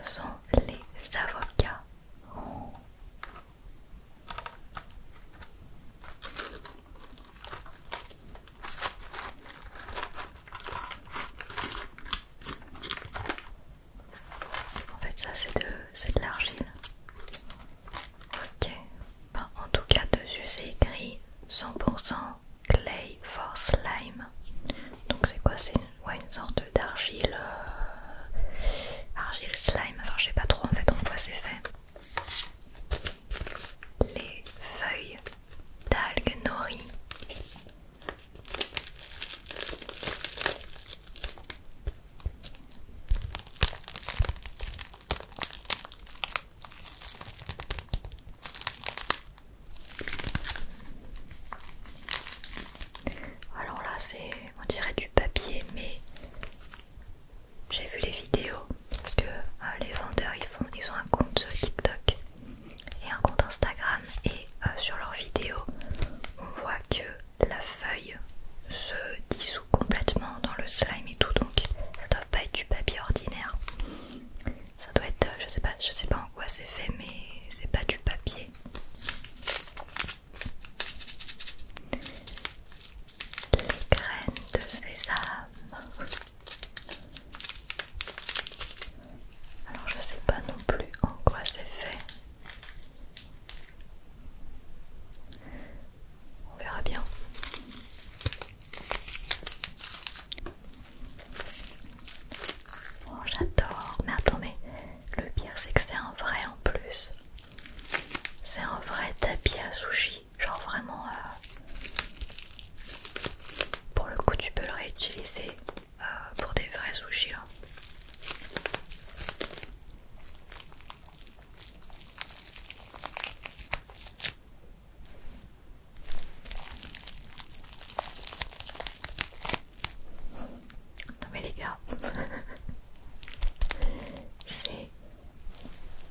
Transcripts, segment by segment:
ce sont les avocats. En fait ça c'est de l'argile. Ok. Ben, en tout cas dessus c'est écrit 100% clay for slime. Donc c'est quoi? C'est une sorte d'argile argile slime. Alors je sais pas trop en fait en quoi c'est fait. Les feuilles d'algues nori. Alors là c'est, on dirait du papier, mais j'ai vu les vidéos parce que les vendeurs ils ont un compte TikTok et un compte Instagram, et sur leurs vidéos on voit que la feuille se dissout complètement dans le slime et tout, donc ça doit pas être du papier ordinaire. Ça doit être, je sais pas en quoi c'est fait, mais c'est pas du papier. Les graines de sésame. Alors je sais pas non plus en quoi c'est fait. On verra bien. Oh j'adore. Mais attends, mais le pire c'est que c'est un vrai en plus. C'est un vrai tapis à sushi. Genre vraiment pour le coup tu peux le réutiliser pour des vrais sushis là. Non mais les gars,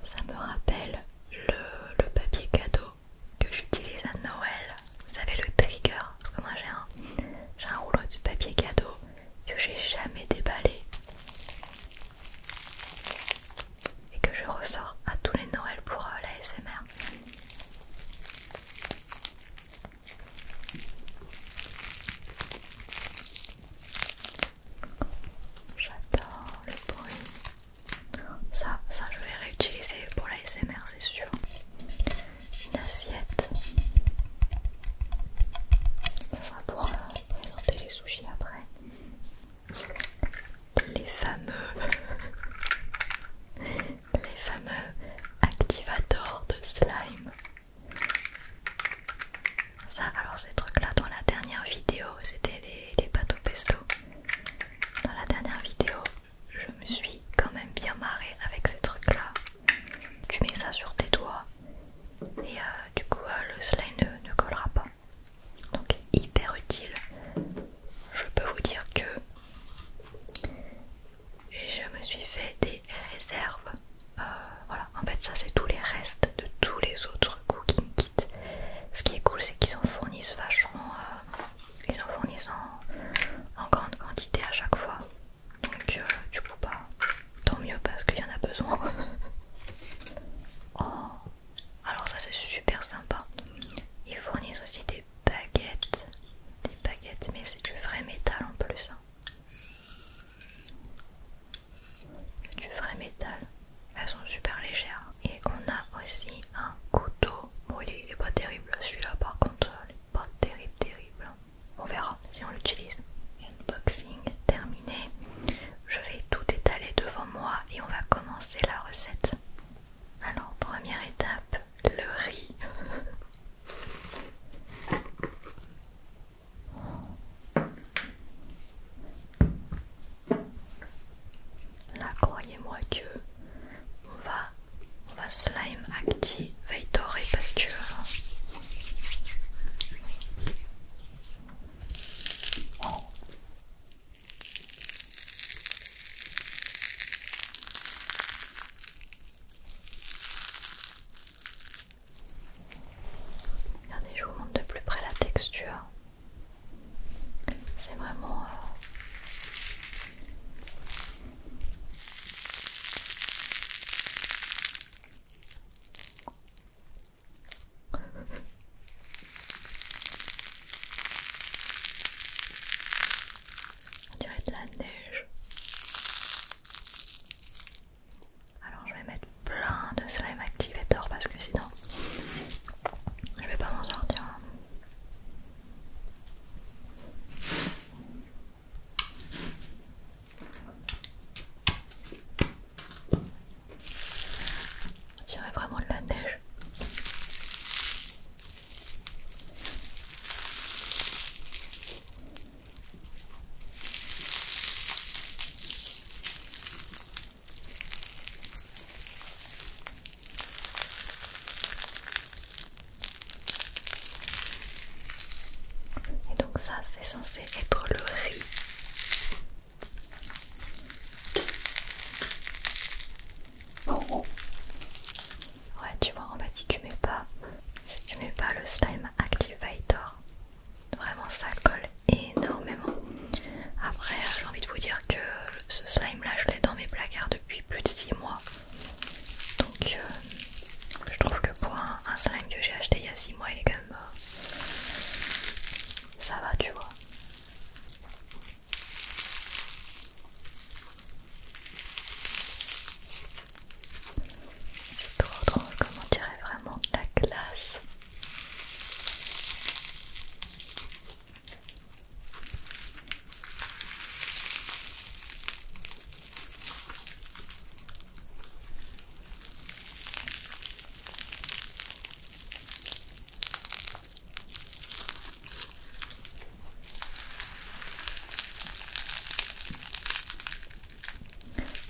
ça me rappelle le papier cadeau que j'utilise à Noël. Vous savez, le trigger, parce que moi j'ai un rouleau de papier cadeau que j'ai jamais déballé et que je ressors à tous les Noëls pour la l'ASMR. J'adore le bruit. Ça je vais réutiliser pour la l'ASMR, c'est sûr. Une assiette. Ça sera pour présenter les sushis après. Les fameux activateurs de slime. Ça, alors ces trucs là dans la dernière vidéo c'était les pâtes au pesto. Dans la dernière vidéo je me suis quand même bien marrée avec ces trucs là. Tu mets ça sur tes doigts et du coup le slime ne collera pas. Donc hyper utile. Je peux vous dire que je me suis fait des réserves. Voilà, en fait ça c'est tous les restes de tous les autres cooking kits. Ce qui est cool c'est qu'ils en fournissent vachement, ils en fournissent en grande quantité à chaque fois. Donc du coup bah tant mieux parce qu'il y en a besoin. Oh, alors ça c'est super sympa. Ils fournissent aussi des baguettes mais c'est du vrai métal en plus. C'est du vrai métal. Elles sont super légères. Et on a aussi un couteau. Bon il est pas terrible celui-là par contre, il est pas terrible. On verra si on l'utilise. Unboxing terminé. Je vais tout étaler devant moi et on va commencer la recette. Alors première étape, le riz. Là croyez-moi que on va slime activator parce que censé être le riz. Ouais, tu vois, en fait, si tu mets pas le slime activator, vraiment ça colle énormément. Après, j'ai envie de vous dire que ce slime là, je l'ai dans mes placards depuis plus de 6 mois. Donc, je trouve que pour un slime que j'ai acheté il y a 6 mois, il est quand même. Ça va, tu vois. C'est trop drôle, comme on dirait vraiment de la glace.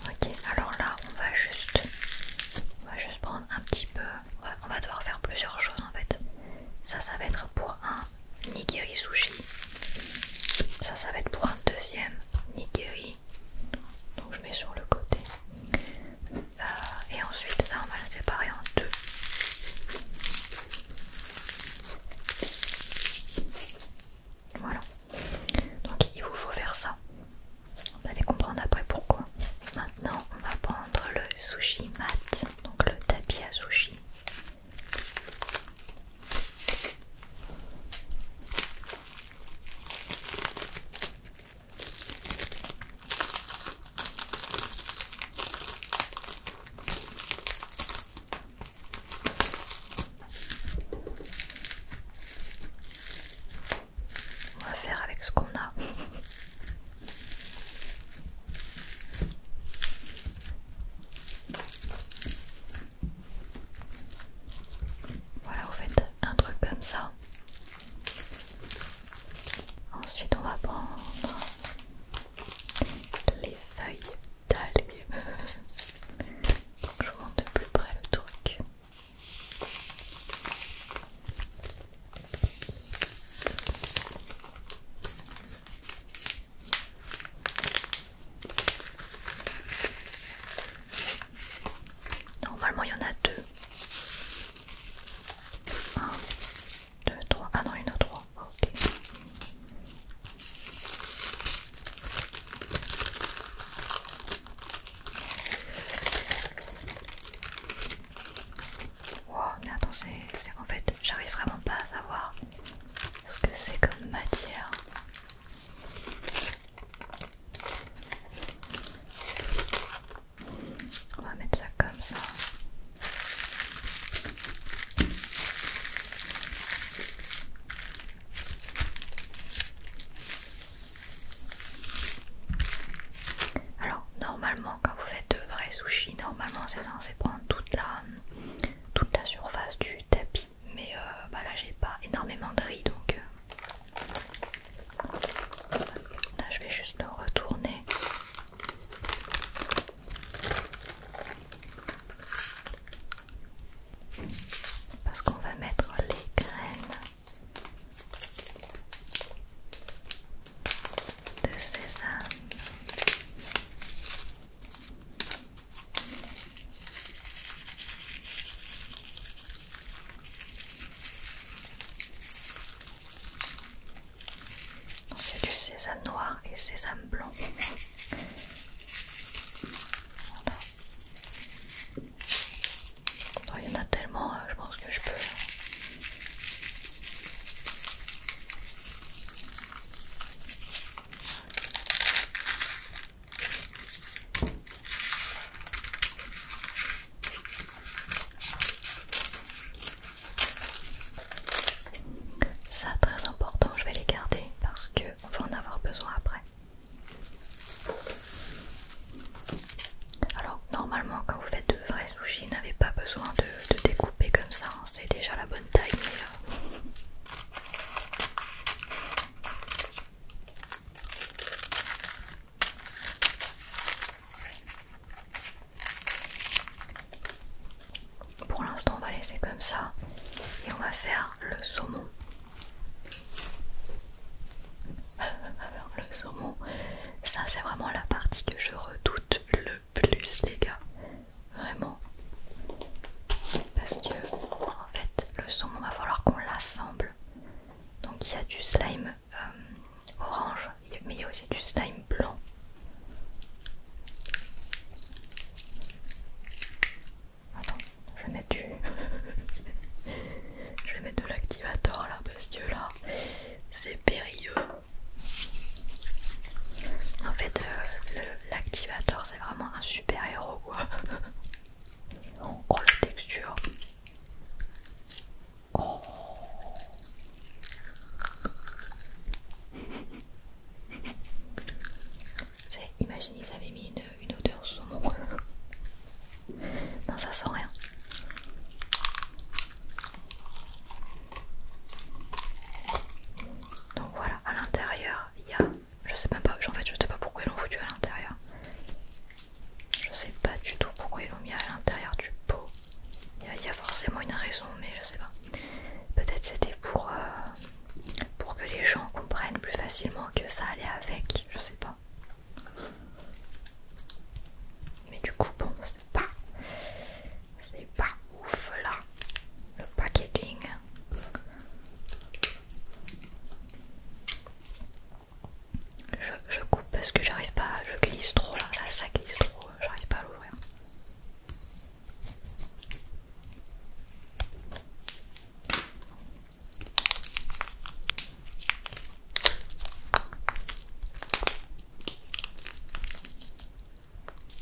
Ok, alors là on va juste prendre un petit peu, on va devoir faire plusieurs choses en fait. Ça va être pour un nigiri sushi, ça va être pour un deuxième nigiri, donc je mets sur le côté. Et ensuite ça on va le séparer en deux. Voilà, donc il vous faut faire ça, vous allez comprendre après pourquoi. Maintenant on va prendre le sushi mat, donc le tapis à sushi. On va faire avec ce qu'on a. Voilà, vous faites un truc comme ça. Ensuite, on va prendre les feuilles d'algues. Donc, je vous montre de plus près le truc. Normalement, il y en a deux. 1, 2, 3. Ah non, il y en a 3. Ok. Wow, mais attends, en fait, j'arrive vraiment pas à savoir ce que c'est comme matière. On va mettre ça comme ça. Alors, normalement, quand vous faites de vrais sushis, normalement c'est censé prendre toute la surface du tapis. Mais bah là, j'ai pas énormément de riz, donc là, je vais juste le retourner. Parce qu'on va mettre les graines de sésame. Donc il y a du sésame noir et sésame blanc. Voilà. Bon, il y en a tellement, je pense que je peux. Ça, très important, je vais les garder parce qu'on va en avoir besoin après. Alors, normalement, quand vous faites de vrais sushis, vous n'avez pas besoin de découper comme ça, hein. C'est déjà la bonne taille. Mais pour l'instant, on va laisser comme ça et on va faire le saumon. c'est vraiment la partie que je redoute le plus, les gars. Vraiment. Parce que, en fait, le saumon, va falloir qu'on l'assemble. Donc il y a du slime orange, mais il y a aussi du slime blanc. Attends, je vais mettre du... je vais mettre de l'activateur là, parce que là, c'est périlleux. En fait, l'activateur, c'est vraiment un super héros, quoi. Oh, la texture. Oh. Imaginez, ils avaient mis une odeur saumon. Non, ça sent rien. Donc voilà, à l'intérieur, il y a... Je sais même pas, en fait, je sais pas pourquoi ils l'ont foutu à l'intérieur. Je sais pas du tout pourquoi ils l'ont mis à l'intérieur du pot. Il y a forcément une raison, mais je sais pas. Peut-être c'était pour que les gens comprennent plus facilement que ça allait avec, je sais pas. Mais du coup, bon, c'est pas ouf là, le packaging. Je coupe parce que j'arrive pas, je glisse trop là, ça glisse trop, j'arrive pas à l'ouvrir.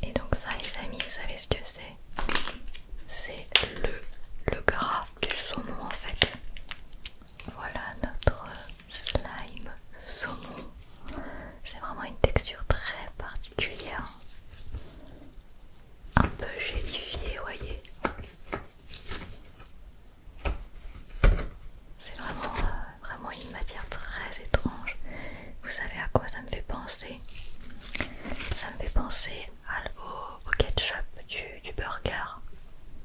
Et donc ça les amis, vous savez ce que c'est? C'est le gras du saumon en fait. Voilà notre slime saumon. C'est vraiment une texture très particulière. Un peu gélifié, vous voyez. C'est vraiment une matière très étrange. Vous savez à quoi ça me fait penser? Ça me fait penser au ketchup du burger.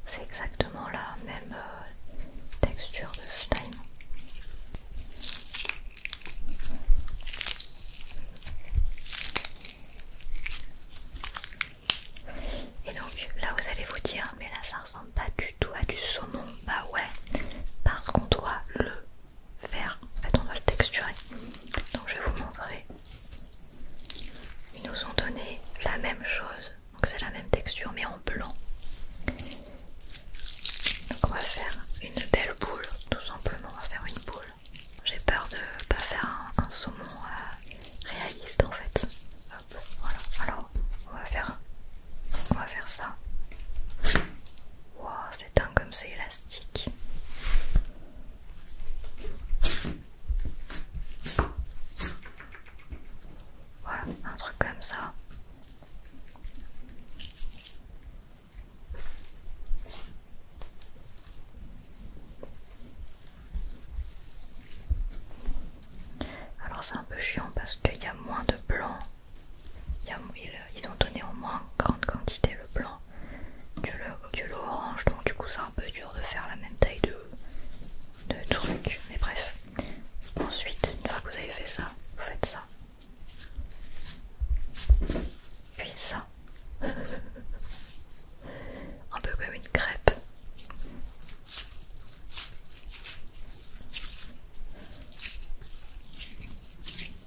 C'est exactement la même texture de slime. Et donc là vous allez vous dire, mais là ça ressemble pas du tout à du saumon. Bah ouais, parce qu'on doit le faire, en fait on doit le texturer. Donc je vais vous montrer. Ils nous ont donné la même chose, donc c'est la même texture mais en blanc. Donc on va faire une belle boule, tout simplement, on va faire une boule. J'ai peur de pas faire un saumon réaliste en fait. Hop, voilà, alors on va faire ça. Wow, c'est dingue comme c'est élastique. Voilà, un truc comme ça. Alors c'est un peu chiant parce qu'il y a moins de blanc. Ils ont donné en moins grande quantité le blanc que le orange, donc du coup c'est un peu dur de faire la même taille de truc. Mais bref. Ensuite, une fois que vous avez fait ça, vous faites ça. Puis ça. Un peu comme une crêpe.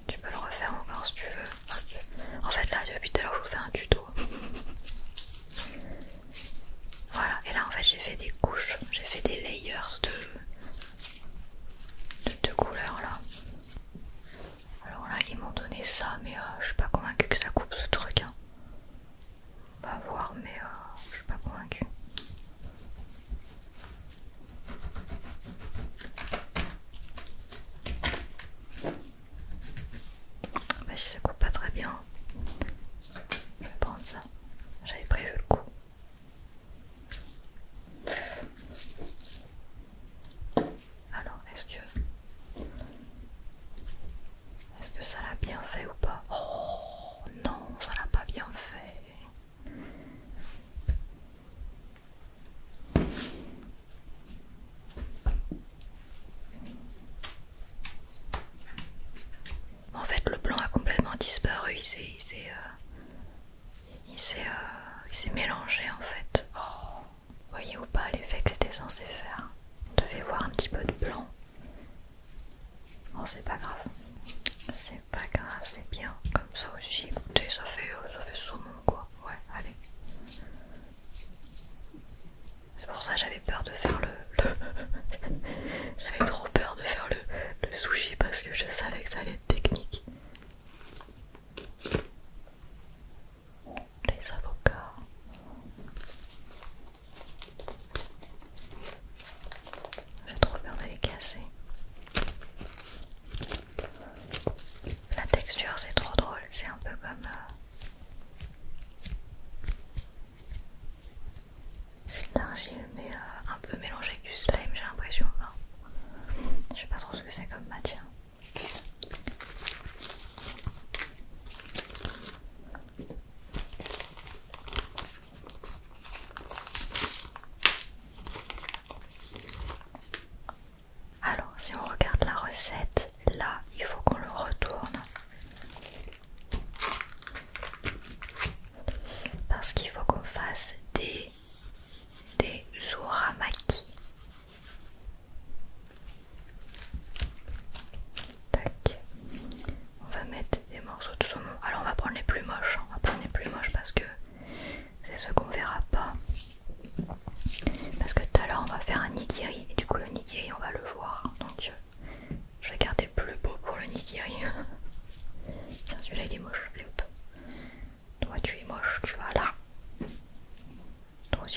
Tu peux le refaire encore si tu veux. En fait là depuis tout à l'heure je vous fais un tuto. Voilà, et là en fait j'ai fait des couches, j'ai fait des layers de couleurs là. Alors là ils m'ont donné ça mais je suis pas convaincue que ça coupe ce truc hein. On va voir mais je suis pas convaincue. Bah si ça coupe pas très bien, je vais prendre ça. J'avais prévu le coup.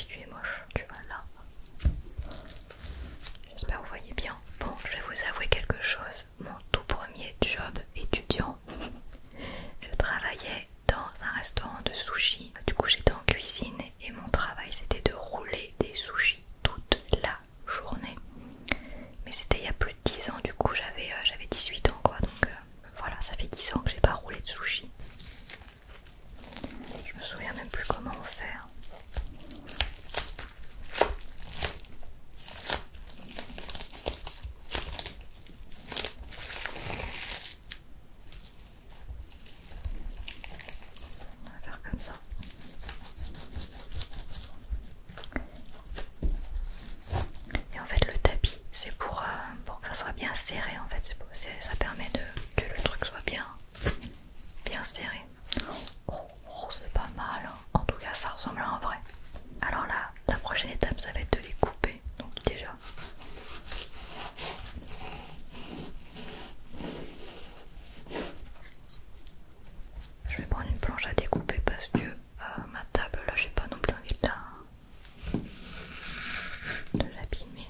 tu es moche, tu vois là. J'espère que vous voyez bien. Bon, je vais vous avouer quelque chose. Mon tout premier job étudiant, je travaillais dans un restaurant de sushi. Du coup, j'étais en cuisine et mon travail c'était de rouler des sushis toute la journée. Mais c'était il y a plus de 10 ans, du coup j'avais 18 ans quoi. Donc voilà, ça fait 10 ans que j'ai pas roulé de sushi. Je me souviens même plus comment faire. On va faire comme ça. Et en fait le tapis c'est pour que ça soit bien serré en fait. Ça permet que le truc soit bien serré. Oh, c'est pas mal, hein. En tout cas ça ressemble à un vrai. Alors là, la prochaine étape ça va être de les couper. Donc déjà je vais prendre une planche à découper parce que ma table là j'ai pas non plus envie de l'abîmer.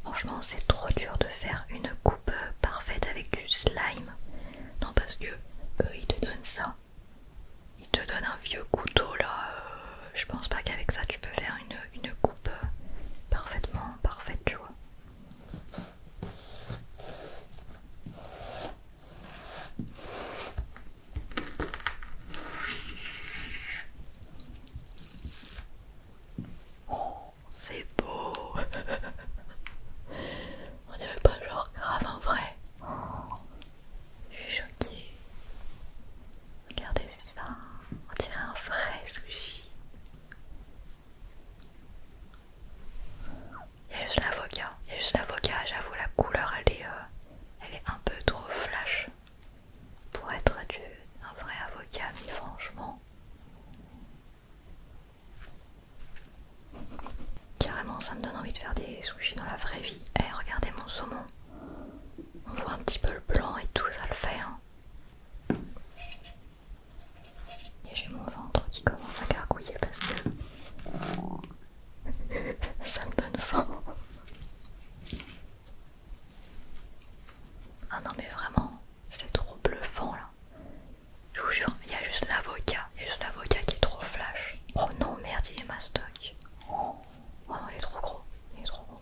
Franchement c'est trop dur de faire une coupe parfaite avec du slime. Non parce que eux ils te donnent ça. Ils te donnent un vieux couteau là. Je pense pas qu'avec ça tu peux faire une coupe parfaitement parfaite tu vois. Oh, c'est beau. On dirait pas genre grave un vrai. Oh, je suis choquée. Regardez ça. On dirait un vrai sushi. Il y a juste l'avocat. J'avoue la couleur elle est un peu trop flash pour être un vrai avocat, mais franchement. Carrément ça me donne envie de faire des sushis dans la vraie vie. Eh regardez mon saumon. On voit un petit peu le blanc et tout, ça le fait hein. Et j'ai mon ventre qui commence à gargouiller parce que ça me donne faim. Ah non mais vraiment, c'est trop bluffant là. Je vous jure, il y a juste l'avocat qui est trop flash. Oh non merde, il est mastoc. Oh non, il est trop gros, il est trop gros.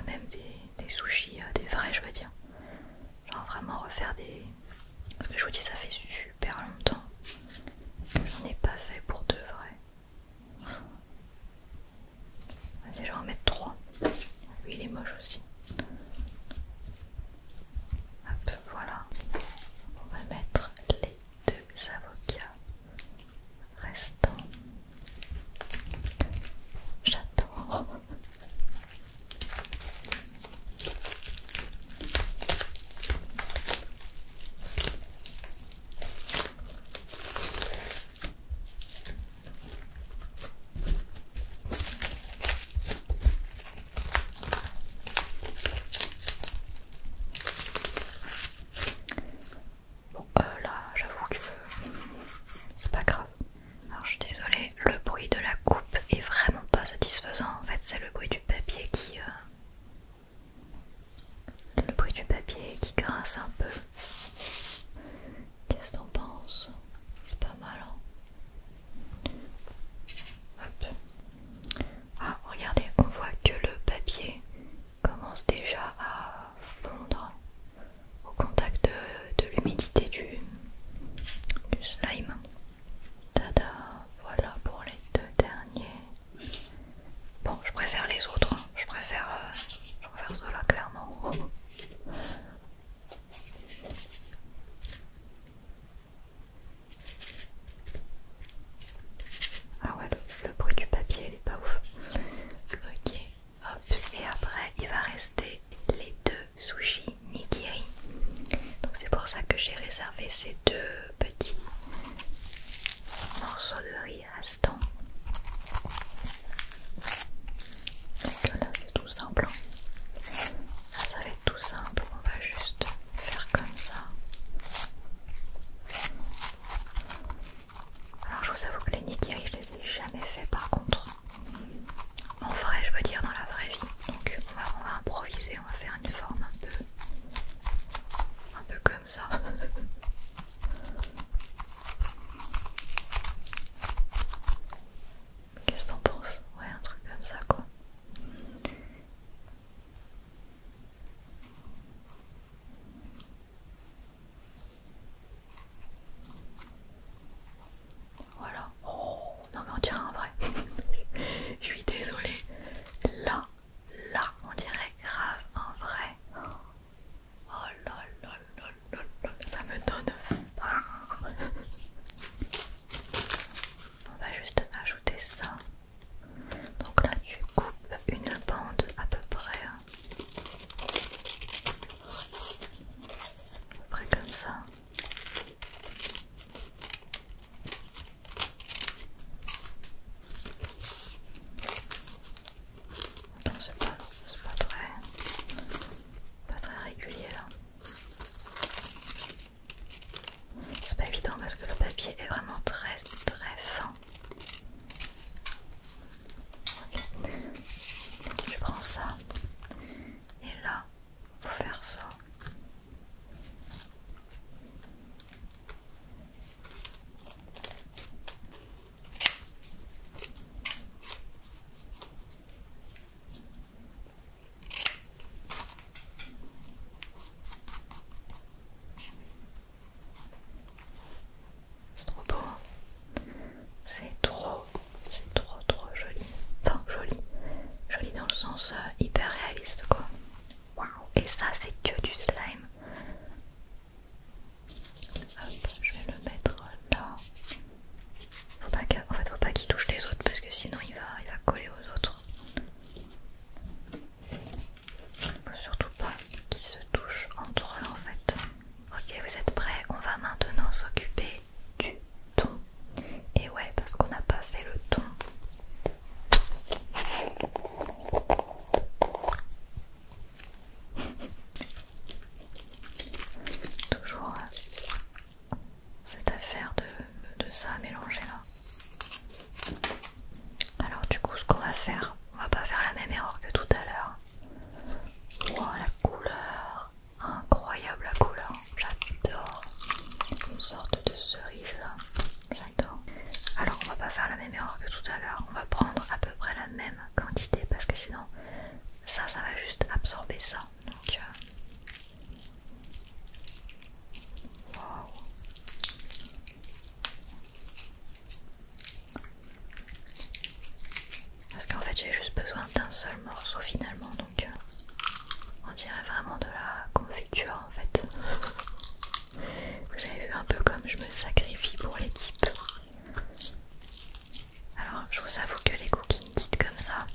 même des sushis, des vrais je veux dire. Genre vraiment refaire des... Parce que je vous dis ça fait super longtemps que j'en ai pas fait pour de vrai. Vas-y, je vais en mettre 3. Lui il est moche aussi. Hop, voilà. On va mettre les 2 avocats restants. J'adore. Bon, là, j'avoue que c'est pas grave. Alors, je suis désolée, le bruit de la coupe est vraiment pas satisfaisant. En fait, c'est le bruit du papier qui... le bruit du papier qui grince un peu. Qu'est-ce que t'en penses? C'est pas mal, hein? Hop. Ah, regardez, on voit que le papier commence déjà à fondre au contact de l'humidité du slime. Tada, voilà pour les 2 derniers. Bon, je préfère les autres, hein. Je préfère ceux-là clairement. Ah ouais, le bruit du papier il est pas ouf. Ok, hop, et après il va rester les 2 sushis nigiri. Donc c'est pour ça que j'ai réservé ces 2 petits morceaux de riz restants. Donc là c'est tout simple. Là ça va être tout simple, on va juste faire comme ça. Alors je vous avoue que les nigiri je les ai jamais fait par contre. En vrai je veux dire dans la vraie vie. Donc on va improviser, on va faire une forme un peu comme ça. Qu'est-ce que t'en penses? Ouais, un truc comme ça quoi. Voilà. Oh, non mais on dirait un vrai. Je suis désolée. Là, on dirait grave un vrai. Oh là là là là là, ça me donne faim. On va juste ajouter ça. Donc là tu coupes une bande à peu près comme ça. Attends, c'est pas très régulier là. C'est pas évident parce que le papier est vraiment très fin. Ok. Je prends ça et là faut faire ça. C'est trop beau, hein. C'est trop joli. Enfin joli dans le sens hyper réaliste quoi. Waouh. Et ça c'est que du slime. Hop, je vais le mettre là. Faut pas qu'il touche les autres parce que sinon il va coller aux autres. Faut surtout pas qu'ils se touchent entre eux en fait. Ok, vous êtes prêts? On va maintenant s'occuper du thon. Et ouais, parce qu'on n'a pas fait le thon. vous avoue que les cooking kits comme ça,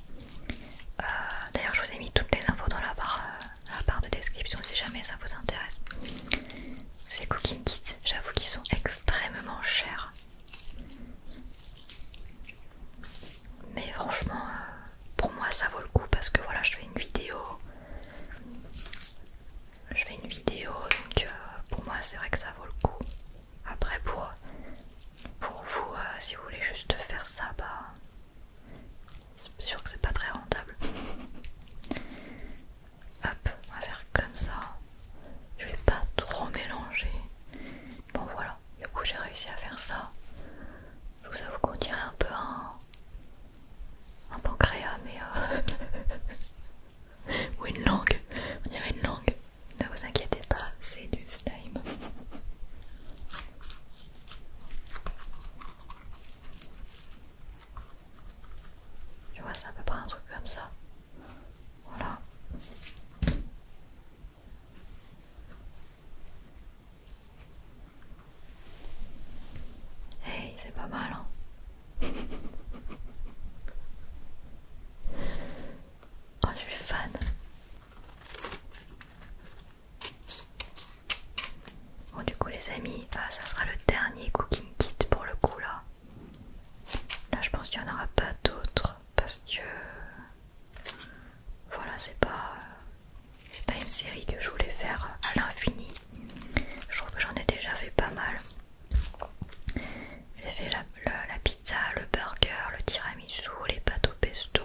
d'ailleurs je vous ai mis toutes les infos dans la barre de description si jamais ça vous intéresse. Ces cooking kits, j'avoue qu'ils sont extrêmement chers. Mais franchement, pour moi ça vaut le coup parce que voilà, je fais une vidéo. Donc pour moi c'est vrai que ça vaut le coup. Après pour vous, si vous voulez juste faire ça, bah c'est sûr que c'est pas très rentable. Hop, on va faire comme ça. Je vais pas trop mélanger. Bon voilà, du coup j'ai réussi à faire ça. Je vous avoue qu'on dirait un peu un pancréas, mais ou une langue. On dirait une langue. Ne vous inquiétez pas, c'est du slime. Tu vois, c'est à peu près un truc comme ça. Voilà. Hey, c'est pas mal, hein. Oh, je suis fan. Bon, du coup, les amis, ça sera le dernier cooking kit pour le coup là. Là, je pense qu'il n'y en aura pas d'autres parce que voilà, c'est pas une série que je voulais faire à l'infini. Je trouve que j'en ai déjà fait pas mal. J'ai fait la pizza, le burger, le tiramisu, les pâtes au pesto,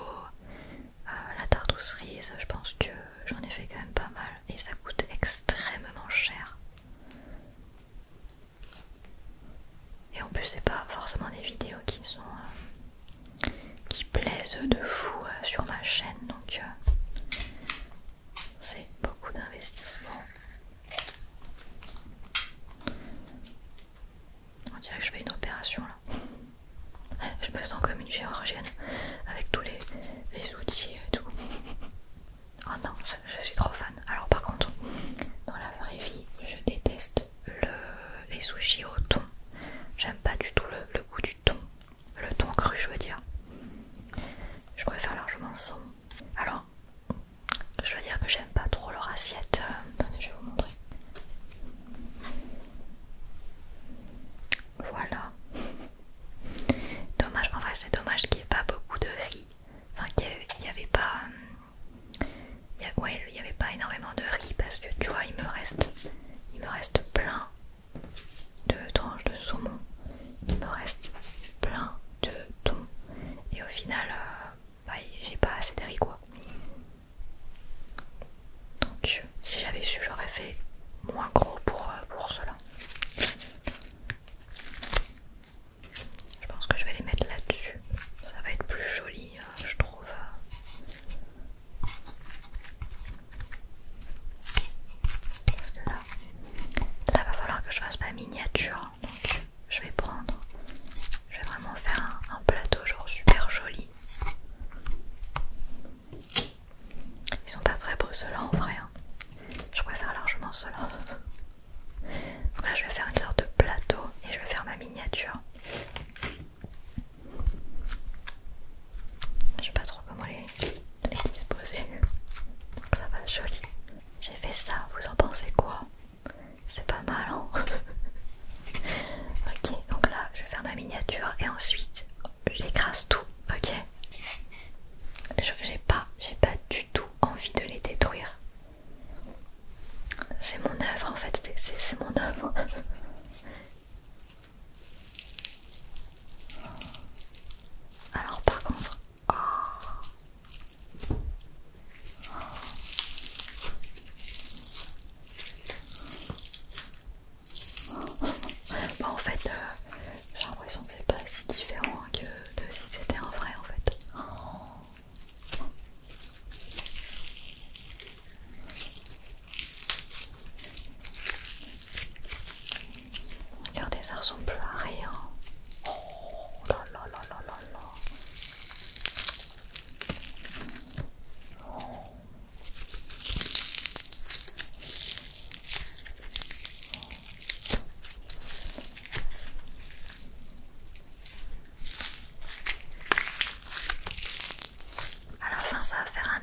la tarte aux cerises. Je pense que j'en ai fait quand même pas mal et ça coûte extrêmement cher. Et en plus c'est pas forcément des vidéos qui plaisent de fou sur ma chaîne, donc c'est beaucoup d'investissement. On dirait que je fais une opération là. Je me sens comme une chirurgienne avec tous les outils et tout. Oh non, je suis trop fan. Alors par contre, dans la vraie vie, je déteste les sushis au thon. J'aime pas du tout le goût du thon. Le thon cru, je veux dire. Je préfère largement le saumon. Alors, je dois dire que j'aime pas trop leur assiette. Attendez, je vais vous montrer. Voilà. Dommage, en vrai c'est dommage qu'il n'y ait pas beaucoup de riz. Enfin qu'il n'y avait pas... il y avait pas énormément de riz parce que tu vois il me reste plein de tranches de saumon. Il me reste plein de thon. Et au final, j'ai pas assez de riz quoi. Donc si j'avais su, j'aurais fait moins gros pour cela. Je pense que je vais les mettre là-dessus. Ça va être plus joli, je trouve. Parce que là, va falloir que je fasse ma miniature. Donc je vais vraiment faire un plateau genre super joli.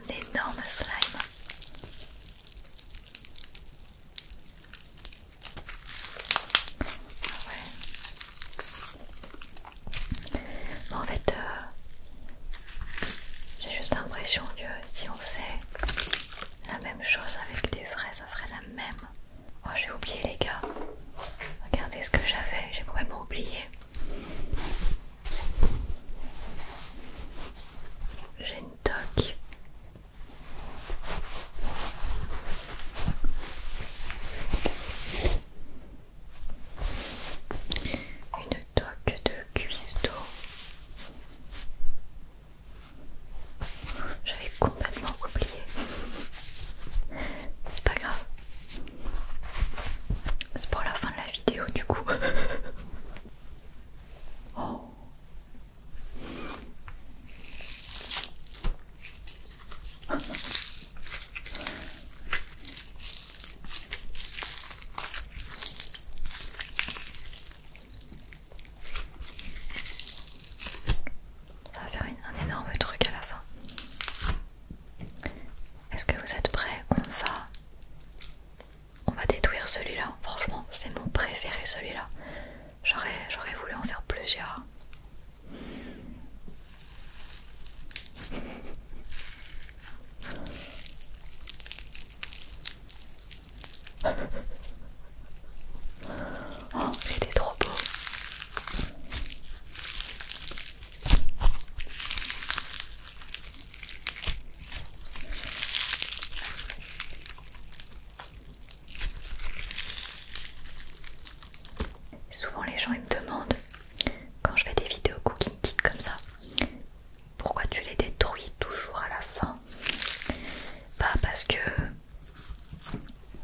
énorme slime. Ouais. Bon, en fait, j'ai juste l'impression que si on faisait la même chose avec des vrais, ça ferait la même. Oh, j'ai oublié les gars. Regardez ce que j'avais, j'ai complètement oublié. J'ai une toque. Une toque de cuistot. J'avais complètement oublié. C'est pas grave. C'est pour la fin de la vidéo du coup. Oh. Ça va faire un énorme truc à la fin. Est-ce que vous êtes prêts? On va détruire celui-là. Franchement, c'est mon préféré celui-là. J'aurais voulu en faire plusieurs. Oh, il était trop beau. Souvent les gens ils me demandent, quand je fais des vidéos cooking kit comme ça, pourquoi tu les détruis toujours à la fin? Bah parce que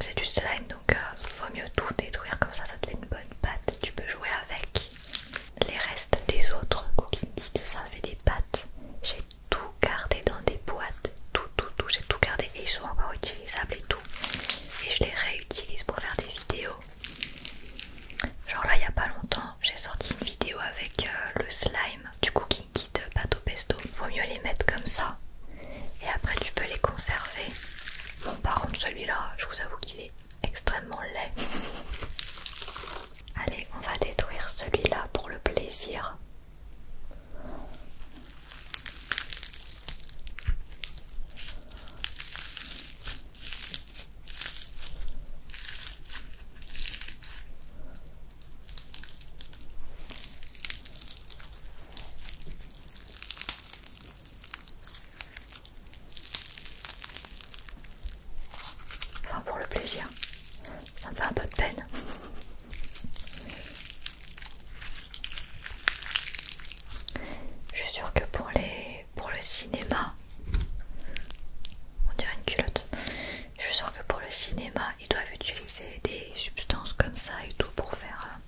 c'est du slime, donc vaut mieux tout détruire, comme ça te fait une bonne pâte. Tu peux jouer avec les restes des autres cooking kits, ça fait des pâtes. J'ai tout gardé dans des boîtes, tout, j'ai tout gardé et ils sont encore utilisables et tout. Et je les réutilise pour faire des vidéos. Genre là il y a pas longtemps j'ai sorti une vidéo avec le slime du cooking kit pâte au pesto. Vaut mieux les mettre comme ça et après tu peux les conserver. Bon par contre celui-là je vous avoue qu'il est extrêmement laid. Allez, on va détruire celui-là pour le plaisir. Enfin pour le plaisir, ça me fait un peu de peine. Je suis sûre que pour le cinéma, on dirait une culotte. Je suis sûre que pour le cinéma, ils doivent utiliser des substances comme ça et tout pour faire.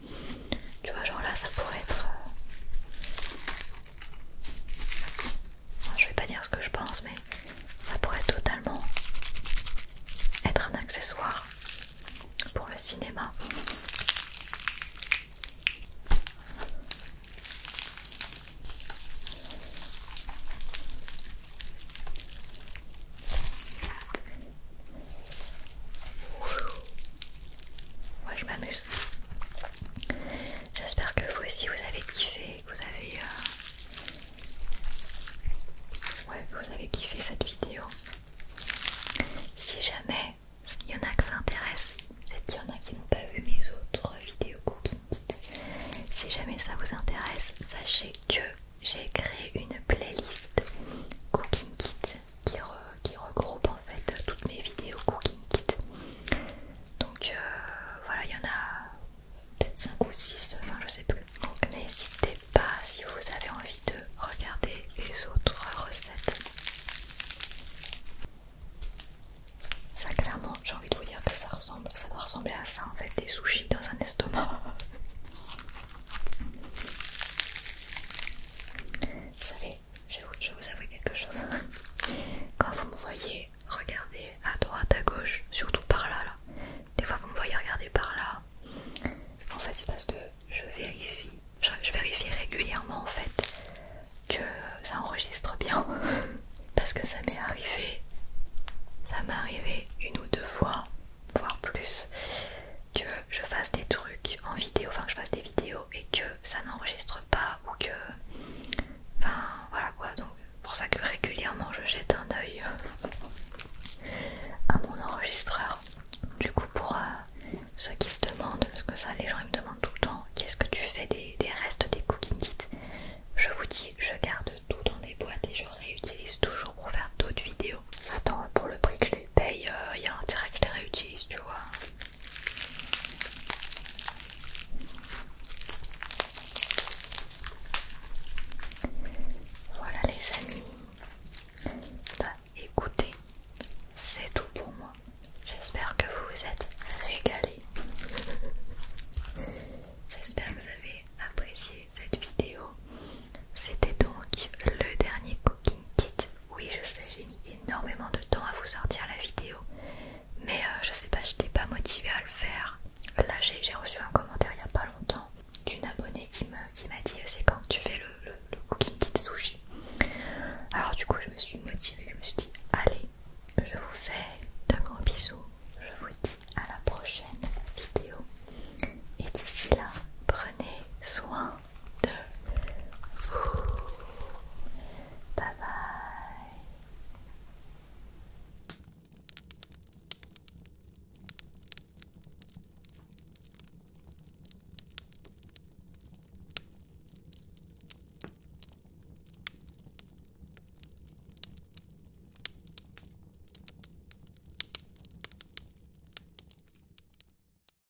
Tu vois, genre là, ça pourrait être. Je vais pas dire ce que je pense, mais ça pourrait totalement être un accessoire pour le cinéma. Ouais, je m'amuse. J'espère que vous aussi vous avez kiffé, que vous avez kiffé cette vidéo. Si jamais il y en a que ça intéresse, peut-être qu'il y en a qui n'ont pas vu mes autres vidéos cooking kit. Si jamais ça vous intéresse, sachez que j'ai créé une playlist cooking kit qui regroupe en fait toutes mes vidéos cooking kit. Donc voilà, il y en a peut-être 5 ou 6, enfin je sais plus. Donc n'hésitez pas si vous avez envie de regarder les autres recettes. Ça clairement, j'ai envie de vous dire que ça doit ressembler à ça en fait, des sushis dans un estomac. Vous savez, je vais vous avouer quelque chose. Quand vous me voyez regarder à droite, à gauche, surtout par là, des fois vous me voyez regarder par là. En fait c'est parce que je vérifie régulièrement en fait que ça enregistre bien. Parce que ça m'est arrivé m'est arrivé une ou deux fois, voire plus, que je fasse des trucs en vidéo, enfin que je fasse des vidéos et que ça n'enregistre pas ou que... Enfin voilà quoi, donc pour ça que régulièrement je jette un œil à mon enregistreur. Du coup pour ceux qui se demandent, parce que ça les gens ils me demandent tout le temps, qu'est-ce que tu fais des restes des cooking kits? Je vous dis, je garde tout dans des boîtes et je réutilise toujours pour faire d'autres vidéos. Attends, pour le prix que je les paye, il y a intérêt que je les réutilise, tu vois. Voilà les amis. Bah écoutez, c'est tout pour moi. J'espère que vous vous êtes régalés. J'espère que vous avez apprécié cette vidéo. C'était donc le dernier cooking kit. Oui, je sais, j'ai mis énormément de temps à vous sortir la vidéo, mais je sais pas, j'étais pas motivée à le faire. Là, j'ai reçu un commentaire il y a pas longtemps d'une abonnée qui m'a dit c'est quand tu fais le cooking kit sushi. Alors du coup, je me suis motivée, je me suis dit